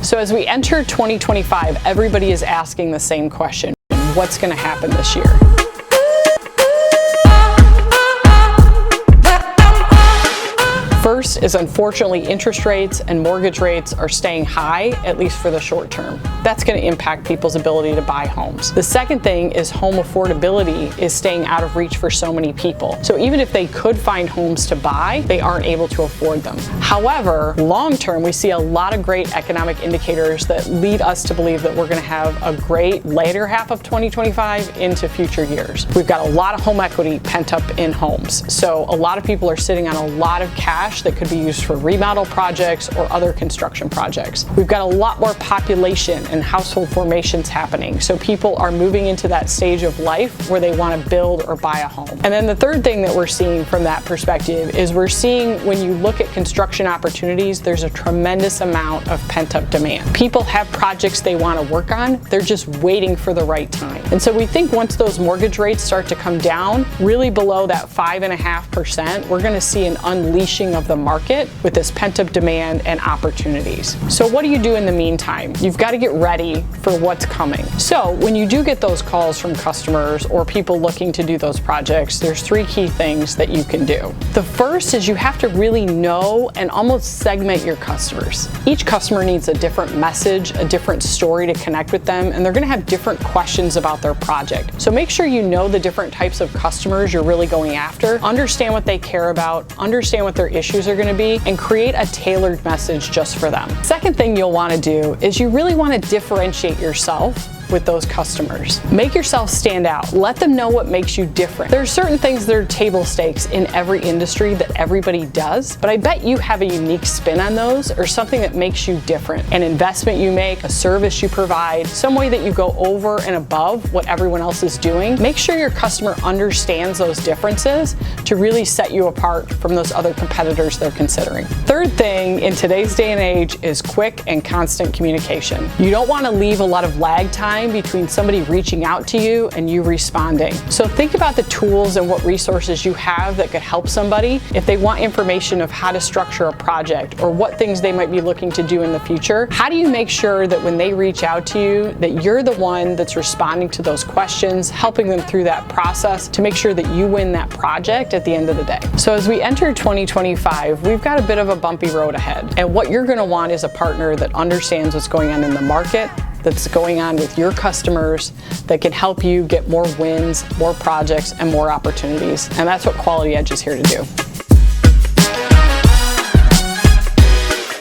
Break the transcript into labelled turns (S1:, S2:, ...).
S1: So as we enter 2025, everybody is asking the same question: what's going to happen this year? First is, unfortunately, interest rates and mortgage rates are staying high, at least for the short term. That's going to impact people's ability to buy homes. The second thing is home affordability is staying out of reach for so many people. So even if they could find homes to buy, they aren't able to afford them. However, long term, we see a lot of great economic indicators that lead us to believe that we're going to have a great later half of 2025 into future years. We've got a lot of home equity pent up in homes. So a lot of people are sitting on a lot of cash that could be used for remodel projects or other construction projects. We've got a lot more population and household formations happening. So people are moving into that stage of life where they want to build or buy a home. And then the third thing that we're seeing from that perspective is we're seeing, when you look at construction opportunities, there's a tremendous amount of pent-up demand. People have projects they want to work on. They're just waiting for the right time. And so we think once those mortgage rates start to come down, really below that 5.5%, we're going to see an unleashing of the market with this pent-up demand and opportunities. So what do you do in the meantime? You've got to get ready for what's coming. So when you do get those calls from customers or people looking to do those projects, there's three key things that you can do. The first is you have to really know and almost segment your customers. Each customer needs a different message, a different story to connect with them, and they're going to have different questions about their project. So make sure you know the different types of customers you're really going after, understand what they care about, understand what their issues are going to be, and create a tailored message just for them. Second thing you'll want to do is you really want to differentiate yourself with those customers. Make yourself stand out. Let them know what makes you different. There are certain things that are table stakes in every industry that everybody does, but I bet you have a unique spin on those, or something that makes you different. An investment you make, a service you provide, some way that you go over and above what everyone else is doing. Make sure your customer understands those differences to really set you apart from those other competitors they're considering. Third thing in today's day and age is quick and constant communication. You don't want to leave a lot of lag time between somebody reaching out to you and you responding. So think about the tools and what resources you have that could help somebody if they want information of how to structure a project or what things they might be looking to do in the future. How do you make sure that when they reach out to you, that you're the one that's responding to those questions, helping them through that process to make sure that you win that project at the end of the day? So as we enter 2025, we've got a bit of a bumpy road ahead. And what you're going to want is a partner that understands what's going on in the market, that's going on with your customers, that can help you get more wins, more projects, and more opportunities. And that's what Quality Edge is here to do.